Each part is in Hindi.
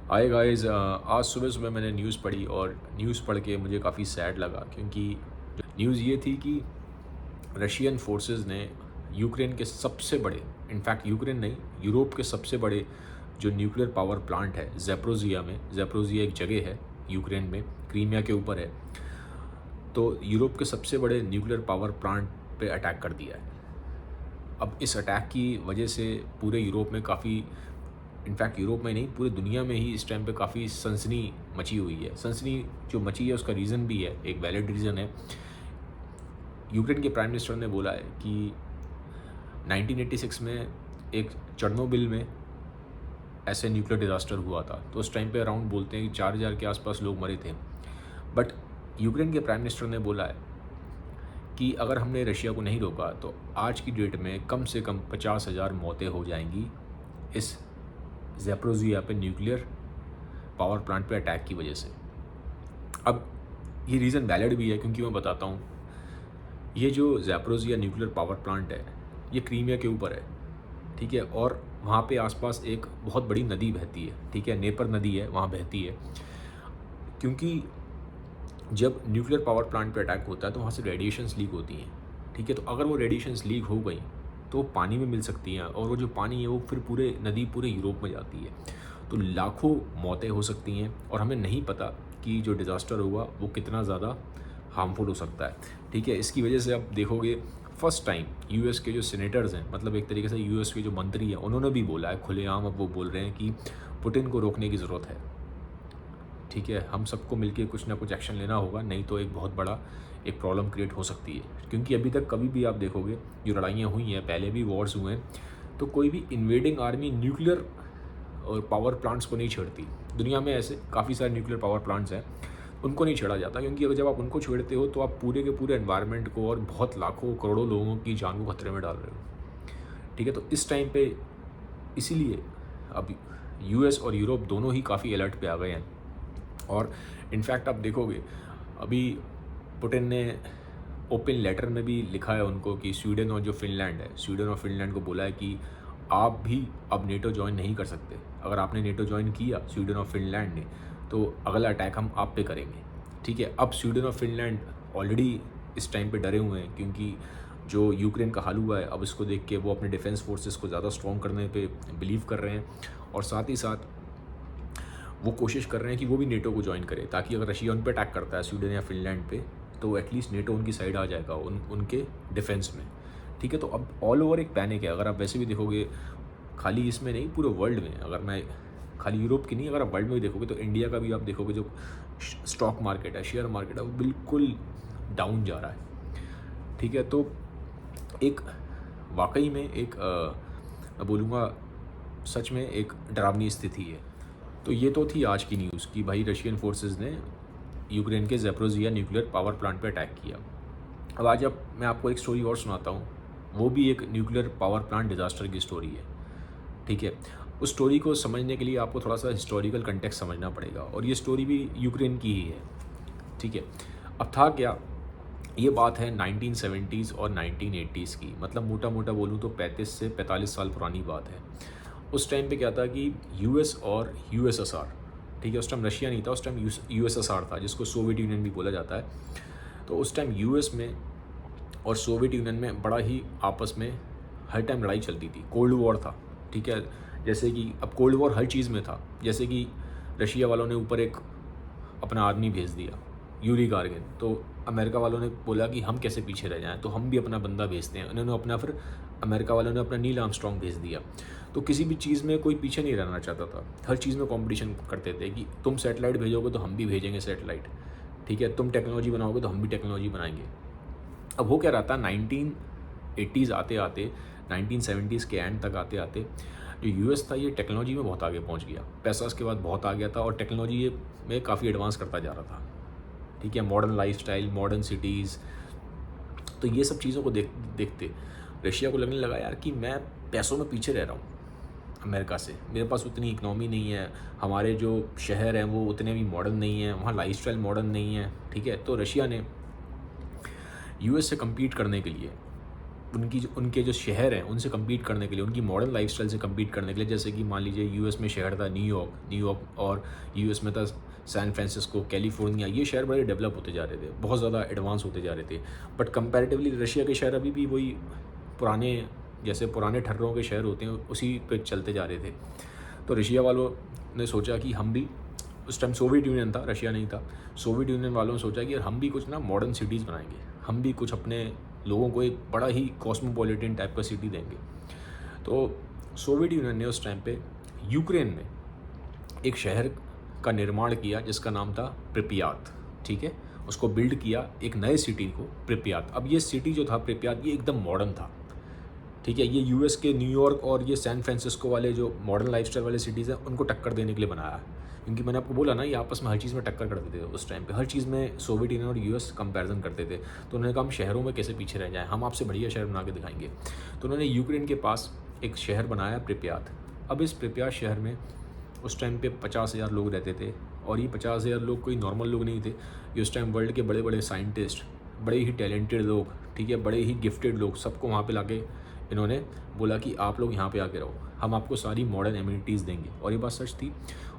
हाय गाइस, आज सुबह सुबह मैंने न्यूज़ पढ़ी और न्यूज़ पढ़ के मुझे काफ़ी सैड लगा क्योंकि न्यूज़ ये थी कि रशियन फोर्सेस ने यूक्रेन के सबसे बड़े, इनफैक्ट यूक्रेन नहीं, यूरोप के सबसे बड़े जो न्यूक्लियर पावर प्लांट है ज़ैपोरिज़िया में, ज़ैपोरिज़िया एक जगह है यूक्रेन में, क्रीमिया के ऊपर है, तो यूरोप के सबसे बड़े न्यूक्लियर पावर प्लांट पे अटैक कर दिया है। अब इस अटैक की वजह से पूरे यूरोप में काफ़ी, इनफैक्ट यूरोप में नहीं पूरी दुनिया में ही इस टाइम पे काफ़ी सनसनी मची हुई है। सनसनी जो मची है उसका रीज़न भी है, एक वैलिड रीज़न है। यूक्रेन के प्राइम मिनिस्टर ने बोला है कि 1986 में एक चर्नोबिल में ऐसे न्यूक्लियर डिज़ास्टर हुआ था, तो उस टाइम पे अराउंड बोलते हैं कि 4000 के आसपास लोग मरे थे। बट यूक्रेन के प्राइम मिनिस्टर ने बोला है कि अगर हमने रशिया को नहीं रोका तो आज की डेट में कम से कम 50,000 मौतें हो जाएंगी इस ज़ैपोरिज़िया पे न्यूक्लियर पावर प्लांट पे अटैक की वजह से। अब ये रीज़न वैलिड भी है क्योंकि मैं बताता हूँ, ये जो ज़ैपोरिज़िया न्यूक्लियर पावर प्लांट है ये क्रीमिया के ऊपर है, ठीक है, और वहाँ पे आसपास एक बहुत बड़ी नदी बहती है, ठीक है, नेपर नदी है वहाँ बहती है। क्योंकि जब न्यूक्लियर पावर प्लांट पे अटैक होता है तो वहाँ से रेडिएशंस लीक होती हैं, ठीक है, तो अगर वो रेडिएशंस लीक हो गई तो पानी में मिल सकती हैं और वो जो पानी है वो फिर पूरे नदी पूरे यूरोप में जाती है, तो लाखों मौतें हो सकती हैं और हमें नहीं पता कि जो डिज़ास्टर होगा वो कितना ज़्यादा हार्मफुल हो सकता है, ठीक है। इसकी वजह से आप देखोगे फर्स्ट टाइम यूएस के जो सीनेटर्स हैं, मतलब एक तरीके से यूएस के जो मंत्री हैं, उन्होंने भी बोला है खुलेआम, अब वो बोल रहे हैं कि पुतिन को रोकने की ज़रूरत है, ठीक है, हम सबको मिलके कुछ ना कुछ एक्शन लेना होगा, नहीं तो एक बहुत बड़ा एक प्रॉब्लम क्रिएट हो सकती है। क्योंकि अभी तक कभी भी आप देखोगे जो लड़ाइयाँ हुई हैं, पहले भी वॉर्स हुए हैं, तो कोई भी इन्वेडिंग आर्मी न्यूक्लियर और पावर प्लांट्स को नहीं छेड़ती। दुनिया में ऐसे काफ़ी सारे न्यूक्लियर पावर प्लांट्स हैं, उनको नहीं छेड़ा जाता, क्योंकि अगर जब आप उनको छेड़ते हो तो आप पूरे के पूरे एनवायरनमेंट को और बहुत लाखों करोड़ों लोगों की जान को खतरे में डाल रहे हो, ठीक है। तो इस टाइम पे इसीलिए अब यूएस और यूरोप दोनों ही काफ़ी अलर्ट पे आ गए हैं। और इनफैक्ट आप देखोगे अभी पुतिन ने ओपन लेटर में भी लिखा है उनको कि स्वीडन और जो फिनलैंड है, स्वीडन और फिनलैंड को बोला है कि आप भी अब नेटो ज्वाइन नहीं कर सकते। अगर आपने नेटो ज्वाइन किया स्वीडन और फिनलैंड ने, तो अगला अटैक हम आप पे करेंगे, ठीक है। अब स्वीडन और फिनलैंड ऑलरेडी इस टाइम पे डरे हुए हैं क्योंकि जो यूक्रेन का हाल हुआ है, अब इसको देख के वो अपने डिफेंस फोर्सेस को ज़्यादा स्ट्रॉन्ग करने पे बिलीव कर रहे हैं और साथ ही साथ वो कोशिश कर रहे हैं कि वो भी नेटो को ज्वाइन करे, ताकि अगर रशिया उन पे अटैक करता है स्वीडन या फिनलैंड पे, तो एटलीस्ट नेटो उनकी साइड आ जाएगा उनके डिफेंस में, ठीक है। तो अब ऑल ओवर एक पैनिक है। अगर आप वैसे भी देखोगे, खाली इसमें नहीं पूरे वर्ल्ड में, अगर मैं खाली यूरोप की नहीं, अगर आप वर्ल्ड में भी देखोगे तो इंडिया का भी आप देखोगे जो स्टॉक मार्केट है, शेयर मार्केट है, वो बिल्कुल डाउन जा रहा है, ठीक है। तो एक वाकई में एक मैं बोलूँगा सच में एक डरावनी स्थिति है। तो ये तो थी आज की न्यूज़ कि भाई रशियन फोर्सेस ने यूक्रेन के ज़ैपोरिज़िया न्यूक्लियर पावर प्लांट पे अटैक किया। अब आज अब मैं आपको एक स्टोरी और सुनाता हूँ, वो भी एक न्यूक्लियर पावर प्लांट डिज़ास्टर की स्टोरी है, ठीक है। उस स्टोरी को समझने के लिए आपको थोड़ा सा हिस्टोरिकल कंटेक्स्ट समझना पड़ेगा और ये स्टोरी भी यूक्रेन की ही है, ठीक है। अब था क्या, ये बात है 1970s और 1980s की, मतलब मोटा मोटा बोलूँ तो 35 से 45 साल पुरानी बात है। उस टाइम पे क्या था कि यूएस और यूएसएसआर, ठीक है, उस टाइम रशिया नहीं था, उस टाइम यूएसएसआर था, जिसको सोवियत यूनियन भी बोला जाता है। तो उस टाइम यूएस में और सोवियत यूनियन में बड़ा ही आपस में हर टाइम लड़ाई चलती थी, कोल्ड वॉर था, ठीक है। जैसे कि अब कोल्ड वॉर हर चीज़ में था, जैसे कि रशिया वालों ने ऊपर एक अपना आदमी भेज दिया, यूरी गार्गिन, तो अमेरिका वालों ने बोला कि हम कैसे पीछे रह जाएं, तो हम भी अपना बंदा भेजते हैं। उन्होंने अपना फिर अमेरिका वालों ने अपना नील आर्मस्ट्रॉन्ग भेज दिया। तो किसी भी चीज़ में कोई पीछे नहीं रहना चाहता था, हर चीज़ में कंपटीशन करते थे कि तुम सैटेलाइट भेजोगे तो हम भी भेजेंगे सैटेलाइट, ठीक है, तुम टेक्नोलॉजी बनाओगे तो हम भी टेक्नोलॉजी बनाएंगे। अब वो क्या रहता, 1980s आते आते 1970s के एंड तक आते आते जो यूएस था ये टेक्नोलॉजी में बहुत आगे पहुंच गया, पैसा उसके बाद बहुत आ गया था और टेक्नोलॉजी ये में काफ़ी एडवांस करता जा रहा था, ठीक है। मॉडर्न लाइफस्टाइल, मॉडर्न सिटीज़, तो ये सब चीज़ों को देखते रशिया को लगने लगा यार कि मैं पैसों में पीछे रह रहा हूँ अमेरिका से, मेरे पास उतनी इकनॉमी नहीं है, हमारे जो शहर हैं वो उतने भी मॉडर्न नहीं हैं, वहाँ लाइफस्टाइल मॉडर्न नहीं है, ठीक है। तो रशिया ने यूएस से कम्पीट करने के लिए उनके जो शहर हैं उनसे कम्पीट करने के लिए, उनकी मॉडर्न लाइफस्टाइल से कम्पीट करने के लिए, जैसे कि मान लीजिए यूएस में शहर था न्यूयॉर्क, और यूएस में था सैन फ्रांसिस्को, कैलिफोर्निया। ये शहर बड़े डेवलप होते जा रहे थे, बहुत ज़्यादा एडवांस होते जा रहे थे। बट कंपैरेटिवली रशिया के शहर अभी भी वही पुराने, जैसे पुराने ठर्रों के शहर होते हैं उसी पे चलते जा रहे थे। तो रशिया वालों ने सोचा कि हम भी, उस टाइम सोवियत यूनियन था, रशिया नहीं था, सोवियत यूनियन वालों ने सोचा कि यार हम भी कुछ ना मॉडर्न सिटीज़ बनाएंगे, हम भी कुछ अपने लोगों को एक बड़ा ही कॉस्मोपॉलिटन टाइप का सिटी देंगे। तो सोवियत यूनियन ने उस टाइम पे यूक्रेन में एक शहर का निर्माण किया जिसका नाम था प्रिपियात। ठीक है, उसको बिल्ड किया एक नए सिटी को, प्रिपियात। अब ये सिटी जो था प्रिपियात, ये एकदम मॉडर्न था। ठीक है, ये यूएस के न्यूयॉर्क और ये सैन फ्रांसिस्को वाले जो मॉडर्न लाइफस्टाइल वाले सिटीज़ हैं उनको टक्कर देने के लिए बनाया है। क्योंकि मैंने आपको बोला ना, ये आपस में हर चीज़ में टक्कर करते थे उस टाइम पे, हर चीज़ में सोवियत यूनियन और यूएस कंपैरिजन करते थे। तो उन्होंने कहा हम शहरों में कैसे पीछे रह जाएं, हम आपसे बढ़िया शहर बना के दिखाएंगे। तो उन्होंने यूक्रेन के पास एक शहर बनाया प्रिपियात। अब इस प्रिपियात शहर में उस टाइम पे 50,000 लोग रहते थे, और ये 50,000 लोग कोई नॉर्मल लोग नहीं थे। ये उस टाइम वर्ल्ड के बड़े बड़े साइंटिस्ट, बड़े ही टैलेंटेड लोग, ठीक है, बड़े ही गिफ्टेड लोग, सबको वहाँ पे लाके इन्होंने बोला कि आप लोग यहाँ पे आके रहो, हम आपको सारी मॉडर्न एमिनिटीज़ देंगे। और ये बात सच थी।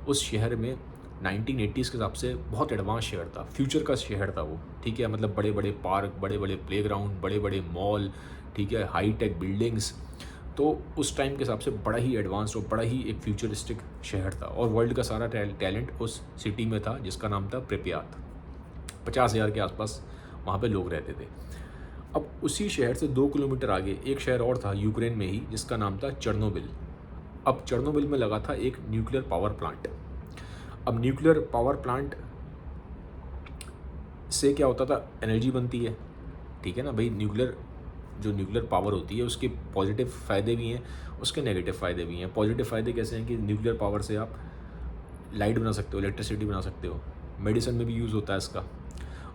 उस शहर में 1980s के हिसाब से बहुत एडवांस शहर था, फ्यूचर का शहर था वो। ठीक है, मतलब बड़े बड़े पार्क, बड़े बड़े प्लेग्राउंड, बड़े बड़े मॉल, ठीक है, हाई टेक बिल्डिंग्स। तो उस टाइम के हिसाब से बड़ा ही एडवांस और बड़ा ही एक फ्यूचरिस्टिक शहर था, और वर्ल्ड का सारा टैलेंट उस सिटी में था जिसका नाम था प्रिपियात। 50,000 के आसपास वहाँ पे लोग रहते थे। अब उसी शहर से 2 किलोमीटर आगे एक शहर और था यूक्रेन में ही जिसका नाम था चेर्नोबिल। अब चेर्नोबिल में लगा था एक न्यूक्लियर पावर प्लांट। अब न्यूक्लियर पावर प्लांट से क्या होता था, एनर्जी बनती है। ठीक है ना भाई, न्यूक्लियर पावर होती है उसके पॉजिटिव फ़ायदे भी हैं, उसके नेगेटिव फ़ायदे भी हैं। पॉजिटिव फ़ायदे कैसे हैं कि न्यूक्लियर पावर से आप लाइट बना सकते हो, इलेक्ट्रिसिटी बना सकते हो, मेडिसिन में भी यूज़ होता है इसका।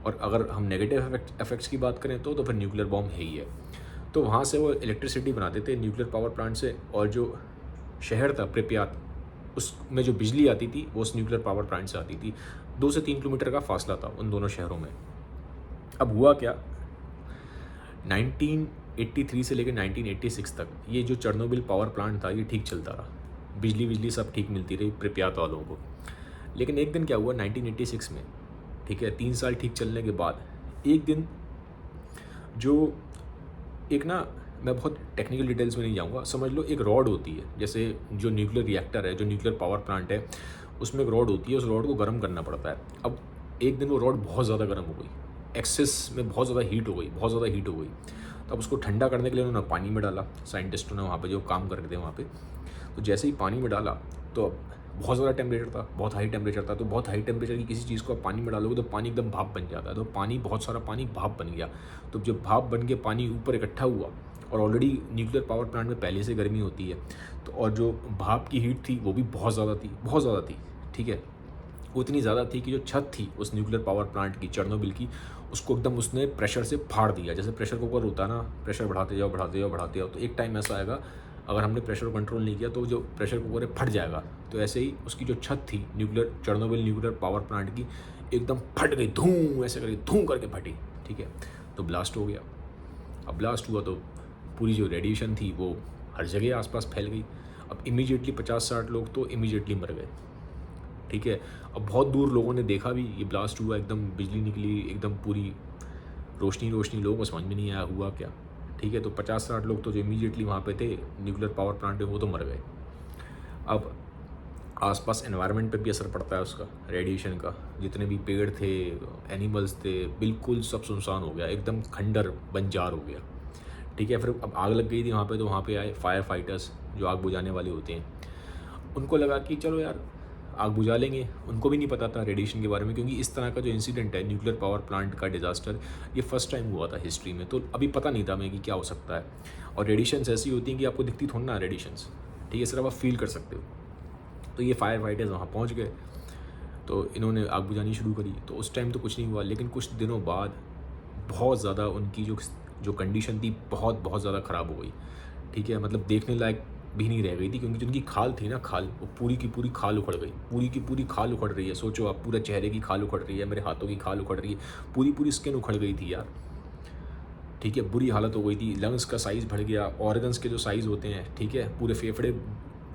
और अगर हम नेगेटिव इफेक्ट्स की बात करें तो फिर न्यूक्लियर बॉम्ब है ही है। तो वहाँ से वो इलेक्ट्रिसिटी बनाते थे न्यूक्लियर पावर प्लांट से, और जो शहर था प्रिपियात, उसमें जो बिजली आती थी वो उस न्यूक्लियर पावर प्लांट से आती थी। 2 से 3 किलोमीटर का फासला था उन दोनों शहरों में। अब हुआ क्या, 1983 से लेकर 1986 तक ये जो चेर्नोबिल पावर प्लांट था ये ठीक चलता रहा, बिजली सब ठीक मिलती रही प्रिपियात वालों को। लेकिन एक दिन क्या हुआ 1986 में, ठीक है, 3 साल ठीक चलने के बाद एक दिन जो एक ना, मैं बहुत टेक्निकल डिटेल्स में नहीं जाऊँगा, समझ लो एक रॉड होती है, जैसे जो न्यूक्लियर रिएक्टर है, जो न्यूक्लियर पावर प्लांट है, उसमें एक रॉड होती है, उस रॉड को गर्म करना पड़ता है। अब एक दिन वो रॉड बहुत ज़्यादा गर्म हो गई, एक्सेस में बहुत ज़्यादा हीट हो गई। तो अब उसको ठंडा करने के लिए उन्होंने पानी में डाला, साइंटिस्टों ने वहाँ पे जो काम कर रहे थे वहाँ पे। तो जैसे ही पानी में डाला तो बहुत ज़्यादा टेम्परेचर था, बहुत हाई टेम्परेचर था। तो बहुत हाई टेम्परेचर की किसी चीज़ को आप पानी में डालोगे तो पानी एकदम भाप बन जाता है। तो बहुत सारा पानी भाप बन गया। तो जब भाप बन के पानी ऊपर इकट्ठा हुआ, और ऑलरेडी न्यूक्लियर पावर प्लांट में पहले से गर्मी होती है, तो और जो भाप की हीट थी वो भी बहुत ज़्यादा थी। ठीक है, वो इतनी ज़्यादा थी कि जो छत थी उस न्यूक्लियर पावर प्लांट की, चेर्नोबिल की, उसको एकदम उसने प्रेशर से फाड़ दिया। जैसे प्रेशर कुकर होता है ना, प्रेशर बढ़ाते जाओ, तो एक टाइम ऐसा आएगा अगर हमने प्रेशर को कंट्रोल नहीं किया तो जो प्रेशर कुकर है फट जाएगा। तो ऐसे ही उसकी जो छत थी चेर्नोबिल न्यूक्लियर पावर प्लांट की एकदम फट गई, धूम करके फटी। ठीक है, तो ब्लास्ट हो गया। अब ब्लास्ट हुआ तो पूरी जो रेडिएशन थी वो हर जगह आसपास फैल गई। अब इमीडिएटली 50-60 लोग तो इमीडिएटली मर गए। ठीक है, अब बहुत दूर लोगों ने देखा भी, ये ब्लास्ट हुआ, एकदम बिजली निकली, एकदम पूरी रोशनी, लोगों को समझ में नहीं आया हुआ क्या। ठीक है, तो 50-60 लोग तो जो इमीडिएटली वहाँ पे थे न्यूक्लियर पावर प्लांट में, वो तो मर गए। अब आसपास एनवायरनमेंट पे भी असर पड़ता है उसका, रेडिएशन का। जितने भी पेड़ थे, एनिमल्स थे, बिल्कुल सब सुनसान हो गया, एकदम खंडर बंजार हो गया। ठीक है, फिर अब आग लग गई थी वहाँ पे, तो वहाँ पे आए फायर फाइटर्स जो आग बुझाने वाले होते हैं। उनको लगा कि चलो यार आग बुझा लेंगे। उनको भी नहीं पता था रेडिएशन के बारे में, क्योंकि इस तरह का जो इंसिडेंट है न्यूक्लियर पावर प्लांट का डिज़ास्टर, ये फर्स्ट टाइम हुआ था हिस्ट्री में। तो अभी पता नहीं था हमें कि क्या हो सकता है। और रेडिएशंस ऐसी होती हैं कि आपको दिखती थोड़ी ना रेडिएशंस, ठीक है, सिर्फ आप फील कर सकते हो। तो ये फायर फाइटर्स वहाँ पहुँच गए, तो इन्होंने आग बुझानी शुरू करी। तो उस टाइम तो कुछ नहीं हुआ, लेकिन कुछ दिनों बाद बहुत ज़्यादा उनकी जो कंडीशन थी बहुत ज़्यादा ख़राब हो गई। ठीक है, मतलब देखने लायक भी नहीं रह गई थी, क्योंकि जिनकी खाल थी ना, खाल, वो पूरी की पूरी खाल उखड़ गई। पूरी की पूरी खाल उखड़ रही है, सोचो आप, पूरे चेहरे की खाल उखड़ रही है, मेरे हाथों की खाल उखड़ रही है, पूरी स्किन उखड़ गई थी यार। ठीक है, बुरी हालत हो गई थी, लंग्स का साइज़ बढ़ गया, ऑर्गन्स के जो साइज़ होते हैं, ठीक है, पूरे फेफड़े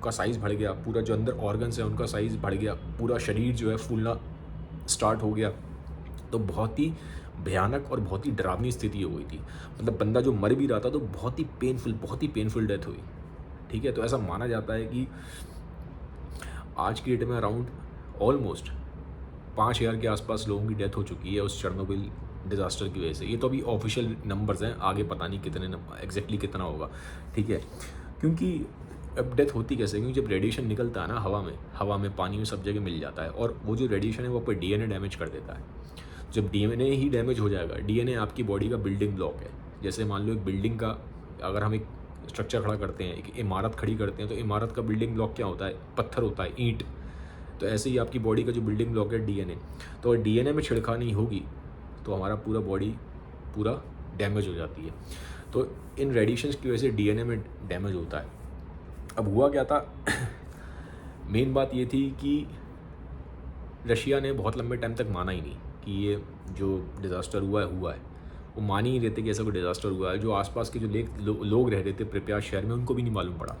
का साइज़ बढ़ गया, पूरा जो अंदर ऑर्गन्स है उनका साइज़ बढ़ गया, पूरा शरीर जो है फूलना स्टार्ट हो गया। तो बहुत ही भयानक और बहुत ही डरावनी स्थिति हो गई थी। मतलब बंदा जो मर भी रहा था तो बहुत ही पेनफुल डेथ हुई। ठीक है, तो ऐसा माना जाता है कि आज की डेट में अराउंड ऑलमोस्ट 5,000 के आसपास लोगों की डेथ हो चुकी है उस चेरनोबिल डिज़ास्टर की वजह से। ये तो अभी ऑफिशियल नंबर्स हैं, आगे पता नहीं कितने एग्जैक्टली कितना होगा। ठीक है, क्योंकि अब डेथ होती कैसे, क्योंकि जब रेडिएशन निकलता है ना हवा में, पानी में, सब जगह मिल जाता है, और वो जो रेडिएशन है वो आपका डीएनए डैमेज कर देता है। जब डीएनए ही डैमेज हो जाएगा, डीएनए आपकी बॉडी का बिल्डिंग ब्लॉक है। जैसे मान लो एक बिल्डिंग का, अगर हम एक स्ट्रक्चर खड़ा करते हैं, एक इमारत खड़ी करते हैं, तो इमारत का बिल्डिंग ब्लॉक क्या होता है? पत्थर होता है, ईंट। तो ऐसे ही आपकी बॉडी का जो बिल्डिंग ब्लॉक है डीएनए। तो अगर डीएनए में छेड़खानी होगी तो हमारा पूरा बॉडी पूरा डैमेज हो जाती है। तो इन रेडिएशंस की वजह से डीएनए में डैमेज होता है। अब हुआ क्या था मेन बात ये थी कि रशिया ने बहुत लंबे टाइम तक माना ही नहीं कि ये जो डिज़ास्टर हुआ है। वो मान ही नहीं रहते कि ऐसा कोई डिज़ास्टर हुआ है। जो आसपास के जो लोग रह रहे थे प्रिप्यात शहर में, उनको भी नहीं मालूम पड़ा।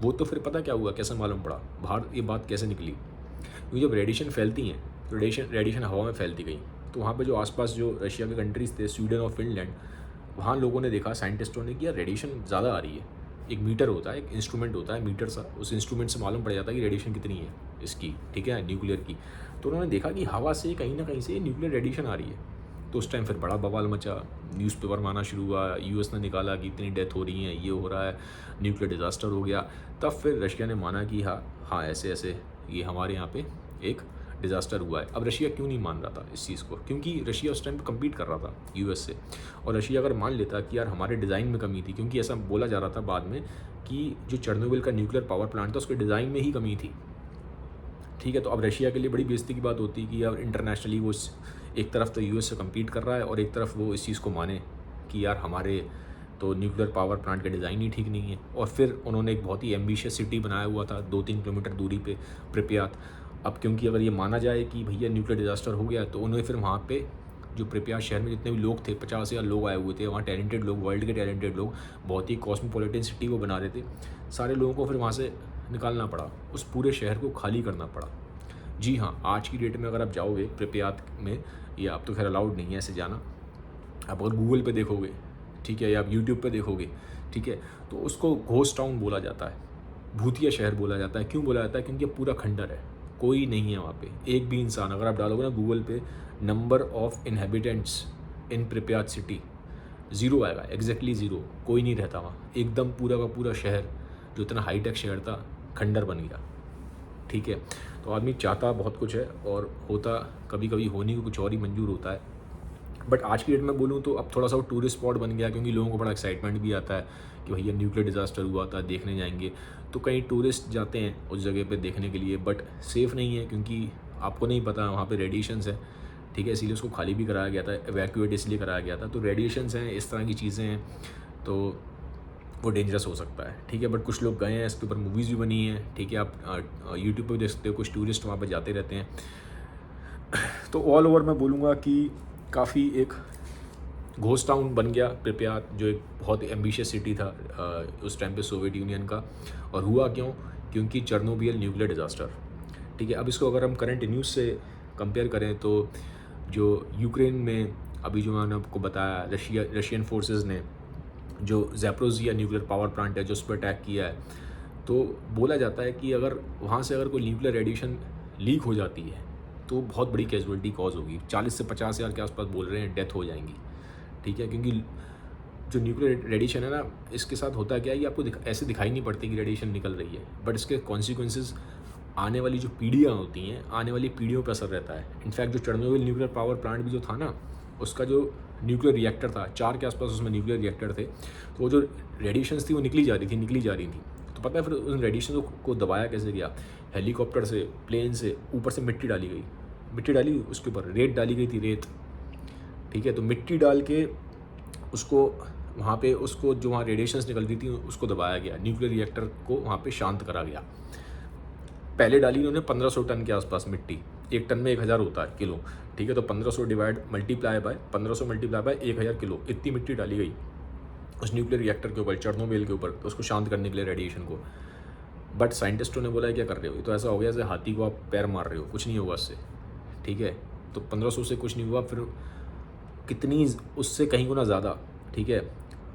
वो तो फिर पता क्या हुआ, कैसे मालूम पड़ा, बाहर ये बात कैसे निकली, क्योंकि जब रेडिएशन फैलती हैं तो रेडिएशन हवा में फैलती गई। तो वहाँ पे जो आसपास जो रशिया के कंट्रीज़ थे, स्वीडन और फिनलैंड, वहाँ लोगों ने देखा, साइंटिस्टों ने, कि यार रेडिएशन ज़्यादा आ रही है। एक मीटर होता है, एक इंस्ट्रूमेंट होता है मीटर सा, उस इंस्ट्रूमेंट से मालूम पड़ जाता है कि रेडिएशन कितनी है इसकी, ठीक है, न्यूक्लियर की। तो उन्होंने देखा कि हवा से कहीं ना कहीं से न्यूक्लियर रेडिएशन आ रही है। तो उस टाइम फिर बड़ा बवाल मचा, न्यूज़पेपर में आना शुरू हुआ, यूएस ने निकाला कि इतनी डेथ हो रही है, ये हो रहा है, न्यूक्लियर डिज़ास्टर हो गया। तब फिर रशिया ने माना कि हाँ ऐसे ऐसे ये हमारे यहाँ पे एक डिज़ास्टर हुआ है। अब रशिया क्यों नहीं मान रहा था इस चीज़ को? क्योंकि रशिया उस टाइम पे कम्पीट कर रहा था यूएस से। और रशिया अगर मान लेता कि यार हमारे डिज़ाइन में कमी थी, क्योंकि ऐसा बोला जा रहा था बाद में कि जो चेरनोबिल का न्यूक्लियर पावर प्लांट था उसके डिज़ाइन में ही कमी थी। ठीक है, तो अब रशिया के लिए बड़ी बेइज्जती की बात होती है कि यार इंटरनेशनली वो एक तरफ तो यूएस से कम्पीट कर रहा है और एक तरफ वो इस चीज़ को माने कि यार हमारे तो न्यूक्लियर पावर प्लांट का डिज़ाइन ही ठीक नहीं है। और फिर उन्होंने एक बहुत ही एम्बिशियस सिटी बनाया हुआ था 2-3 किलोमीटर दूरी पे, प्रिप्यात। अब क्योंकि अगर ये माना जाए कि भैया न्यूक्लियर डिज़ास्टर हो गया, तो उन्होंने फिर वहाँ पे जो प्रिप्यात शहर में जितने भी लोग थे, 50,000 लोग आए हुए थे वहाँ, टैलेंटेड लोग, वर्ल्ड के टैलेंटेड लोग, बहुत ही कॉस्मोपॉलिटन सिटी वो बना रहे थे। सारे लोगों को फिर वहाँ से निकालना पड़ा, उस पूरे शहर को खाली करना पड़ा। जी हाँ, आज की डेट में अगर आप जाओगे प्रिप्यात में, या अब तो खैर अलाउड नहीं है ऐसे जाना, आप अगर गूगल पे देखोगे, ठीक है, या आप यूट्यूब पे देखोगे, ठीक है, तो उसको घोस्ट टाउन बोला जाता है, भूतिया शहर बोला जाता है। क्यों बोला जाता है? क्योंकि ये पूरा खंडर है, कोई नहीं है वहाँ पे, एक भी इंसान। अगर आप डालोगे ना गूगल पे number of inhabitants in प्रिप्यात city, 0 आएगा, एग्जैक्टली 0, कोई नहीं रहता वहाँ। एकदम पूरा का पूरा शहर जो इतना हाईटेक शहर था, खंडर बन गया। ठीक है, तो आदमी चाहता बहुत कुछ है और होता कभी कभी होने को कुछ और ही मंजूर होता है। बट आज की डेट में बोलूँ तो अब थोड़ा सा वो टूरिस्ट स्पॉट बन गया, क्योंकि लोगों को बड़ा एक्साइटमेंट भी आता है कि भैया न्यूक्लियर डिज़ास्टर हुआ था, देखने जाएंगे। तो कई टूरिस्ट जाते हैं उस जगह पे देखने के लिए, बट सेफ़ नहीं है, क्योंकि आपको नहीं पता वहाँ पे रेडिएशंस है। ठीक है, इसीलिए उसको खाली भी कराया गया था, एवैक्यूएट इसलिए कराया गया था। तो रेडिएशंस हैं, इस तरह की चीज़ें हैं, तो वो डेंजरस हो सकता है। ठीक है, बट कुछ लोग गए हैं, इसके ऊपर मूवीज़ भी बनी हैं। ठीक है, आप यूट्यूब पर देख सकते हो, कुछ टूरिस्ट वहाँ पर जाते रहते हैं। तो ऑल ओवर मैं बोलूँगा कि काफ़ी एक घोस्ट टाउन बन गया प्रिप्यात, जो एक बहुत एम्बिशियस सिटी था उस टाइम पे सोवियत यूनियन का। और हुआ क्यों? क्योंकि चेरनोबिल न्यूक्लियर डिज़ास्टर। ठीक है, अब इसको अगर हम करंट न्यूज़ से कंपेयर करें तो जो यूक्रेन में अभी जो मैंने आपको बताया, रशियन फोर्सेस ने जो ज़ैपोरिज़िया न्यूक्लियर पावर प्लांट है जो उस पर अटैक किया है, तो बोला जाता है कि अगर वहाँ से अगर कोई न्यूक्लियर रेडिएशन लीक हो जाती है तो बहुत बड़ी कैजुअलिटी कॉज होगी। 40 से 50,000 के आसपास बोल रहे हैं डेथ हो जाएंगी। ठीक है, क्योंकि जो न्यूक्लियर रेडिएशन है ना, इसके साथ होता क्या है, ये आपको ऐसे दिखाई नहीं पड़ती कि रेडिएशन निकल रही है, बट इसके कॉन्सिक्वेंसेस आने वाली जो पीढ़ियाँ होती हैं, आने वाली पीढ़ियों पर असर रहता है। इनफैक्ट जो चेरनोबिल न्यूक्लियर पावर प्लांट भी जो था ना, उसका जो न्यूक्लियर रिएक्टर था, 4 के आसपास उसमें न्यूक्लियर रिएक्टर थे, तो वो जो रेडिएशंस थी वो निकली जा रही थी। तो पता है फिर उन रेडिएशन को दबाया कैसे गया? हेलीकॉप्टर से, प्लेन से, ऊपर से मिट्टी डाली गई, उसके ऊपर रेत डाली गई थी, रेत। ठीक है, तो मिट्टी डाल के उसको वहाँ पे, उसको जो वहाँ रेडिएशंस निकल रही थी उसको दबाया गया, न्यूक्लियर रिएक्टर को वहाँ पे शांत करा गया। पहले डाली उन्होंने 1500 टन के आसपास मिट्टी, 1 टन में 1000 होता है किलो, ठीक है। तो 1500 divide multiply by 1500 multiply by 1000 kilo, इतनी मिट्टी डाली गई उस न्यूक्लियर रिएक्टर के ऊपर, चेर्नोबिल के ऊपर, उसको शांत करने के लिए रेडिएशन को। बट साइंटिस्टों ने बोला है क्या कर रहे हो, ये तो ऐसा हो गया जैसे हाथी को आप पैर मार रहे हो, कुछ नहीं होगा उससे, ठीक है। तो 1500 से कुछ नहीं हुआ, फिर कितनी उससे कहीं गुना ज़्यादा, ठीक है।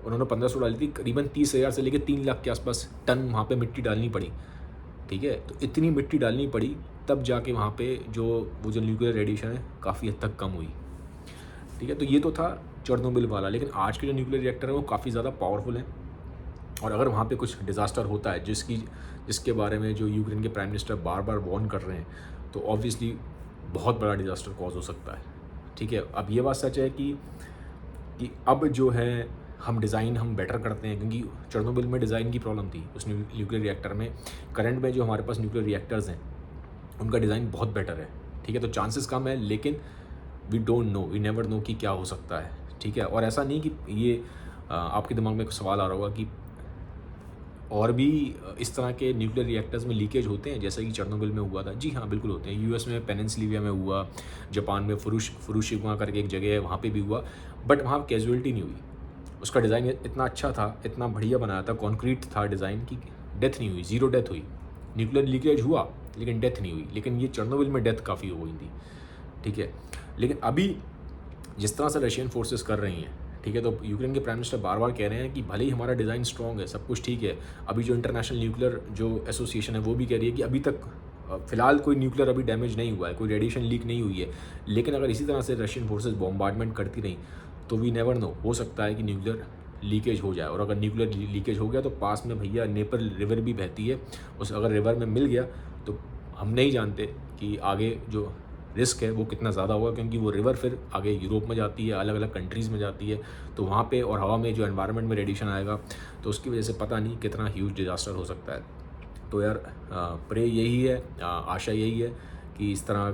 उन्होंने 1500 डाली थी, करीबन 30,000 से लेकर 3 लाख के आसपास टन वहाँ पे मिट्टी डालनी पड़ी, ठीक है। तो इतनी मिट्टी डालनी पड़ी तब जाके वहाँ पे वो जो न्यूक्लियर रेडिएशन है काफ़ी हद तक कम हुई, ठीक है। तो ये तो था चेर्नोबिल वाला, लेकिन आज के जो न्यूक्लियर रिएक्टर है वो काफ़ी ज़्यादा पावरफुल हैं, और अगर वहाँ पे कुछ डिज़ास्टर होता है जिसके बारे में जो यूक्रेन के प्राइम मिनिस्टर बार बार वार्न कर रहे हैं, तो ऑब्वियसली बहुत बड़ा डिज़ास्टर कॉज हो सकता है, ठीक है। अब ये बात सच है कि अब जो है हम बेटर करते हैं, क्योंकि चेर्नोबिल में डिज़ाइन की प्रॉब्लम थी उस न्यूक्लियर रिएक्टर में। करंट में जो हमारे पास न्यूक्लियर रिएक्टर्स हैं उनका डिज़ाइन बहुत बेटर है, ठीक है। तो चांसेस कम है, लेकिन we don't know, we never know कि क्या हो सकता है, ठीक है। और ऐसा नहीं कि ये आपके दिमाग में एक सवाल आ रहा होगा कि और भी इस तरह के न्यूक्लियर रिएक्टर्स में लीकेज होते हैं जैसा कि चेर्नोबिल में हुआ था। जी हाँ, बिल्कुल होते हैं। यूएस में पेनिनसिलिया में हुआ, जापान में फुरुशिमा करके एक जगह है वहाँ पे भी हुआ, बट वहाँ कैजुअलिटी नहीं हुई। उसका डिज़ाइन इतना अच्छा था, इतना बढ़िया बनाया था, कॉन्क्रीट था डिज़ाइन की डेथ नहीं हुई, ज़ीरो डेथ हुई। न्यूक्लियर लीकेज हुआ लेकिन डेथ नहीं हुई, लेकिन ये चेर्नोबिल में डेथ काफ़ी हो गई थी, ठीक है। लेकिन अभी जिस तरह से रशियन फोर्सेस कर रही हैं, ठीक है, तो यूक्रेन के प्राइम मिनिस्टर बार बार कह रहे हैं कि भले ही हमारा डिज़ाइन स्ट्रॉन्ग है, सब कुछ ठीक है। अभी जो इंटरनेशनल न्यूक्लियर जो एसोसिएशन है वो भी कह रही है कि अभी तक फ़िलहाल कोई न्यूक्लियर अभी डैमेज नहीं हुआ है, कोई रेडिएशन लीक नहीं हुई है। लेकिन अगर इसी तरह से रशियन फोर्सेस बॉम्बार्डमेंट करती रहीं तो वी नेवर नो, हो सकता है कि न्यूक्लियर लीकेज हो जाए। और अगर न्यूक्लियर लीकेज हो गया तो पास में भैया नेपर रिवर भी बहती है, उस अगर रिवर में मिल गया तो हम नहीं जानते कि आगे जो रिस्क है वो कितना ज़्यादा होगा, क्योंकि वो रिवर फिर आगे यूरोप में जाती है, अलग अलग कंट्रीज़ में जाती है, तो वहाँ पे और हवा में जो एनवायरनमेंट में रेडिएशन आएगा तो उसकी वजह से पता नहीं कितना ह्यूज डिज़ास्टर हो सकता है। तो यार प्रे यही है, आशा यही है कि इस तरह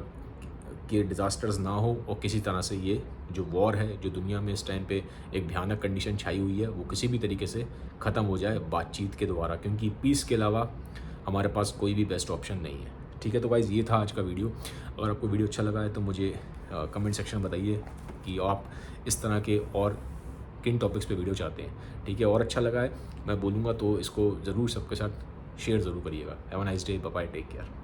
के डिज़ास्टर्स ना हो और किसी तरह से ये जो वॉर है जो दुनिया में इस टाइम पे एक भयानक कंडीशन छाई हुई है वो किसी भी तरीके से ख़त्म हो जाए बातचीत के द्वारा, क्योंकि पीस के अलावा हमारे पास कोई भी बेस्ट ऑप्शन नहीं है, ठीक है। तो गाइज़ ये था आज का वीडियो। अगर आपको वीडियो अच्छा लगा है तो मुझे कमेंट सेक्शन में बताइए कि आप इस तरह के और किन टॉपिक्स पे वीडियो चाहते हैं, ठीक है। और अच्छा लगा है मैं बोलूँगा तो इसको ज़रूर सबके साथ शेयर ज़रूर करिएगा। Have a nice day, bye bye, take care.